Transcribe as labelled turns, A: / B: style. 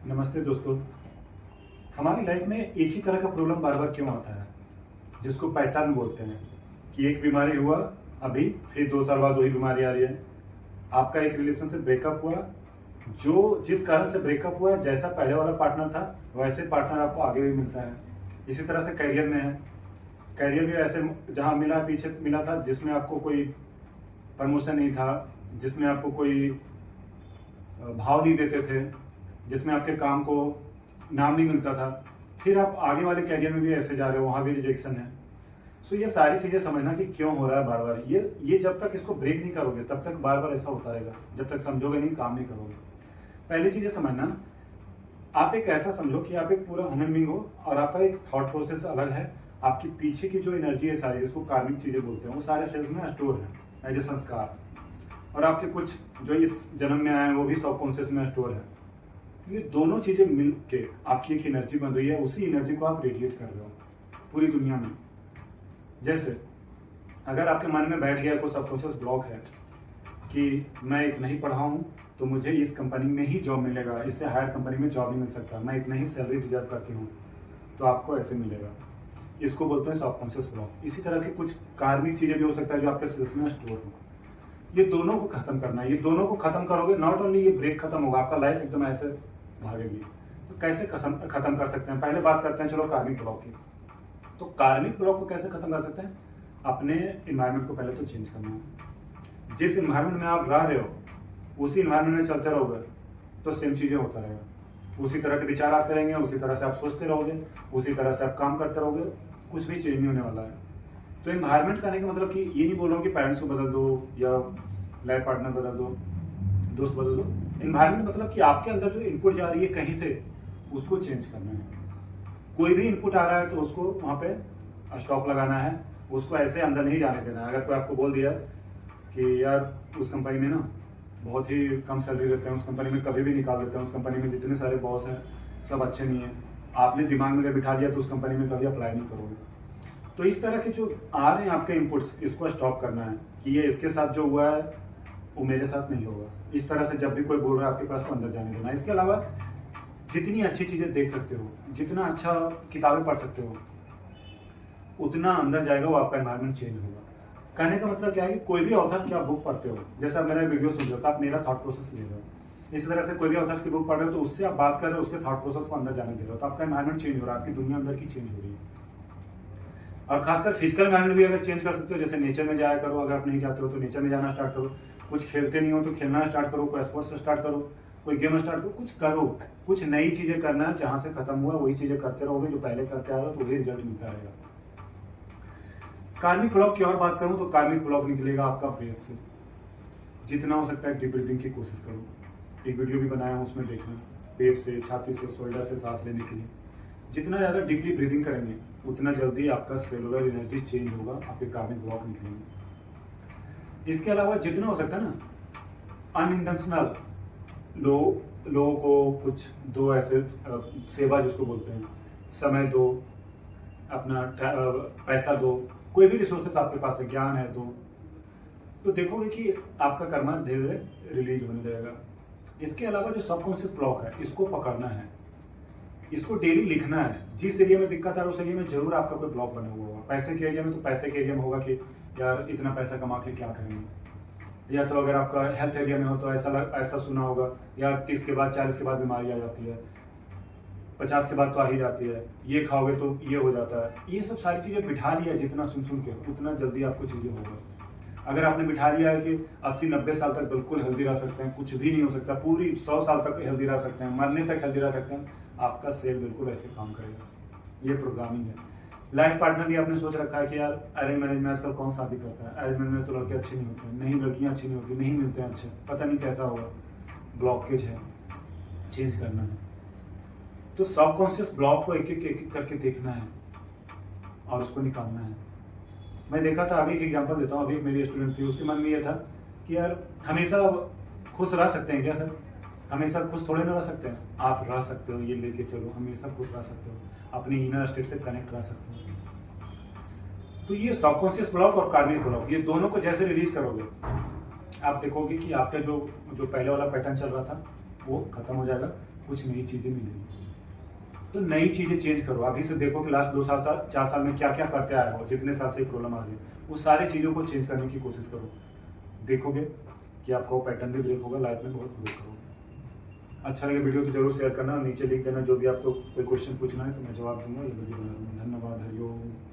A: नमस्ते दोस्तों। हमारी लाइफ में एक ही तरह का प्रॉब्लम बार बार क्यों आता है, जिसको पैटर्न बोलते हैं कि एक बीमारी हुआ, अभी फिर 2 साल बाद वही बीमारी आ रही है। आपका एक रिलेशनशिप ब्रेकअप हुआ, जो जिस कारण से ब्रेकअप हुआ है, जैसा पहले वाला पार्टनर था वैसे पार्टनर आपको आगे भी मिलता है। इसी तरह से करियर में है, करियर भी ऐसे जहाँ मिला पीछे मिला था जिसमें आपको कोई प्रमोशन नहीं था, जिसमें आपको कोई भाव नहीं देते थे, जिसमें आपके काम को नाम नहीं मिलता था। फिर आप आगे वाले कैरियर में भी ऐसे जा रहे हो, वहाँ भी रिजेक्शन है। सो ये सारी चीज़ें समझना कि क्यों हो रहा है बार बार। ये जब तक इसको ब्रेक नहीं करोगे तब तक बार बार ऐसा होता रहेगा, जब तक समझोगे नहीं, काम नहीं करोगे। पहली चीज़ ये समझना, आप एक ऐसा समझो कि आप एक पूरा ह्यूमन बीइंग हो और आपका एक थॉट प्रोसेस अलग है। आपकी पीछे की जो एनर्जी है सारी, जिसको कार्मिक चीज़ें बोलते हैं, वो सारे सेल्स में स्टोर है एज ए संस्कार। और आपके कुछ जो इस जन्म में आए हैं वो भी सबकॉन्शियस में स्टोर है। ये दोनों चीजें मिल के आपकी एक एनर्जी बन रही है, उसी एनर्जी को आप रेडिएट कर रहे हो पूरी दुनिया में। जैसे अगर आपके मन में बैठ गया कोई सबकॉन्शियस ब्लॉक है कि मैं इतना ही पढ़ा हूँ तो मुझे इस कंपनी में ही जॉब मिलेगा, इससे हायर कंपनी में जॉब नहीं मिल सकता, मैं इतना ही सैलरी डिजर्व करती हूँ, तो आपको ऐसे मिलेगा। इसको बोलते हैं सबकॉन्शियस ब्लॉक। इसी तरह की कुछ कार्मिक चीजें भी हो सकता है जो आपके सेल्स में स्टोर हो। ये दोनों को खत्म करना है। ये दोनों को खत्म करोगे, नॉट ओनली ये ब्रेक खत्म होगा, आपका लाइफ एकदम ऐसे भागेगी। तो कैसे खत्म कर सकते हैं? पहले बात करते हैं चलो कार्मिक ब्लॉक की। तो कार्मिक ब्लॉक को कैसे खत्म कर सकते हैं? अपने इन्वायरमेंट को पहले तो चेंज करना है। जिस इन्वायरमेंट में आप रह रहे हो उसी इन्वायरमेंट में चलते रहोगे तो सेम चीजें होता रहेगा। उसी तरह के विचार आते रहेंगे, उसी तरह से आप सोचते रहोगे, उसी तरह से आप काम करते रहोगे, कुछ भी चेंज नहीं होने वाला है। तो इन्वायरमेंट करने का मतलब कि ये नहीं बोल रहा हूँ कि पेरेंट्स को बदल दो या लाइफ पार्टनर बदल दो, दोस्त बदल दो। इन्वायरमेंट मतलब कि आपके अंदर जो इनपुट जा रही है कहीं से, उसको चेंज करना है। कोई भी इनपुट आ रहा है तो उसको वहाँ पे स्टॉप लगाना है, उसको ऐसे अंदर नहीं जाने देना है। अगर कोई आपको बोल दिया कि यार उस कंपनी में ना बहुत ही कम सैलरी देते हैं, उस कंपनी में कभी भी निकाल देते हैं, उस कंपनी में जितने सारे बॉस हैं सब अच्छे नहीं हैं, आपने दिमाग में अगर बिठा दिया तो उस कंपनी में कभी अप्लाई नहीं करोगे। तो इस तरह के जो आ रहे हैं आपके इनपुट्स, इसको स्टॉप करना है कि ये इसके साथ जो हुआ है वो मेरे साथ नहीं होगा। इस तरह से जब भी कोई बोल रहा है आपके पास, तो अंदर जाने देना। इसके अलावा जितनी अच्छी चीज़ें देख सकते हो, जितना अच्छा किताबें पढ़ सकते हो, उतना अंदर जाएगा, वो आपका एनवायरनमेंट चेंज होगा। कहने का मतलब क्या है कि कोई भी ऑथर्स की आप बुक पढ़ते हो, जैसे आप मेरा वीडियो सुन रहे हो तो आप मेरा थॉट प्रोसेस ले रहे हो, इसी तरह से कोई भी ऑथर्स की बुक पढ़ रहे हो तो उससे आप बात कर रहे हो, उसके थॉट प्रोसेस को अंदर जाने दे रहे हो, तो आपका एनवायरनमेंट चेंज हो रहा है, आपकी दुनिया अंदर की चेंज हो रही है। और खासकर फिजिकल एनवायरनमेंट भी अगर चेंज कर सकते हो, जैसे नेचर में जाया करो, अगर आप नहीं जाते हो तो नेचर में जाना स्टार्ट करो, कुछ खेलते नहीं हो तो खेलना स्टार्ट करो, कोई स्पोर्ट्स स्टार्ट करो, कोई गेम स्टार्ट करो, कुछ करो, कुछ नई चीजें करना है। जहां से खत्म हुआ वही चीजें करते रहोगे, जो पहले करते आ रहे हो, तो वही रिजल्ट मिलता रहेगा। कार्मिक ब्लॉक की और बात करूं तो कार्मिक ब्लॉक निकलेगा आपका ब्रेथ से। जितना हो सकता है डीप ब्रीदिंग की कोशिश करो। एक वीडियो भी बनाया हूं, उसमें देखना, पेट से, छाती से, शोल्डर से सांस लेने के लिए जितना ज़्यादा डीपली ब्रीदिंग करेंगे उतना जल्दी आपका सेलुलर एनर्जी चेंज होगा, आपके कार्मिक ब्लॉक निकलेंगे। इसके अलावा जितना हो सकता है ना, अनइंटेंशनल लोगों को कुछ दो ऐसे सेवा जिसको बोलते हैं, समय दो, अपना पैसा दो, कोई भी रिसोर्सेस आपके पास है, ज्ञान है तो देखोगे कि आपका कर्मा धीरे धीरे रिलीज होने लगेगा। इसके अलावा जो सबकॉन्शियस ब्लॉक है, इसको पकड़ना है, इसको डेली लिखना है। जिस एरिया में दिक्कत आ रहा है उस एरिया में जरूर आपका कोई ब्लॉक बना हुआ होगा। पैसे के एरिया में तो पैसे के एरिया में होगा कि यार इतना पैसा कमा के क्या करेंगे, या तो अगर आपका हेल्थ एरिया में हो तो ऐसा सुना होगा यार 30 के बाद 40 के बाद बीमारी आ जाती है, 50 के बाद तो आ ही जाती है, ये खाओगे तो ये हो जाता है। ये सब सारी चीज़ें बिठा लिया जितना सुन के, उतना जल्दी आपको चीज़ें होगा। अगर आपने बिठा लिया है कि 80-90 साल तक बिल्कुल हेल्दी रह सकते हैं, कुछ भी नहीं हो सकता, पूरी 100 साल तक हेल्दी रह सकते हैं, मरने तक हेल्दी रह सकते हैं, आपका सेल बिल्कुल ऐसे काम करेगा। ये प्रोग्रामिंग है। लाइफ पार्टनर भी आपने सोच रखा है कि यार अरेंज मैरिज में आजकल कौन शादी करता है, अरेंज मैरिज में तो लड़के अच्छे नहीं होते हैं, नहीं लड़कियां अच्छी नहीं होती, नहीं मिलते हैं अच्छे, पता नहीं कैसा होगा। ब्लॉकेज है, चेंज करना है। तो सबकॉन्शियस ब्लॉक को एक एक करके देखना है और उसको निकालना है। मैं देखा था, अभी एक एग्जांपल देता हूँ। अभी एक मेरी स्टूडेंट थी, उसके मन में ये था कि यार हमेशा खुश रह सकते हैं क्या सर? हमेशा खुश थोड़े ना रह सकते हैं। आप रह सकते हो, ये लेके चलो, हमेशा खुश रह सकते हो, अपने इनर स्टेट से कनेक्ट रह सकते हो। तो ये सबकॉन्शियस ब्लॉक और कार्मिक ब्लॉक, ये दोनों को जैसे रिलीज करोगे आप देखोगे कि आपका जो पहले वाला पैटर्न चल रहा था वो खत्म हो जाएगा। कुछ नई चीज़ें मिलेंगी। तो नई चीज़ें चेंज करो। अभी से देखो कि लास्ट 2 साल 4 साल में क्या क्या करते आए हो, जितने साल से प्रॉब्लम आ रही है वो सारी चीज़ों को चेंज करने की कोशिश करो। देखोगे कि आपका वो पैटर्न भी ब्रेक होगा, लाइफ में बहुत ग्रो करोगे। अच्छा लगे वीडियो तो जरूर शेयर करना, नीचे लिख देना जो भी आपको कोई क्वेश्चन पूछना है तो मैं जवाब दूंगा। ये वीडियो बना दूंगा। धन्यवाद। हरिओम।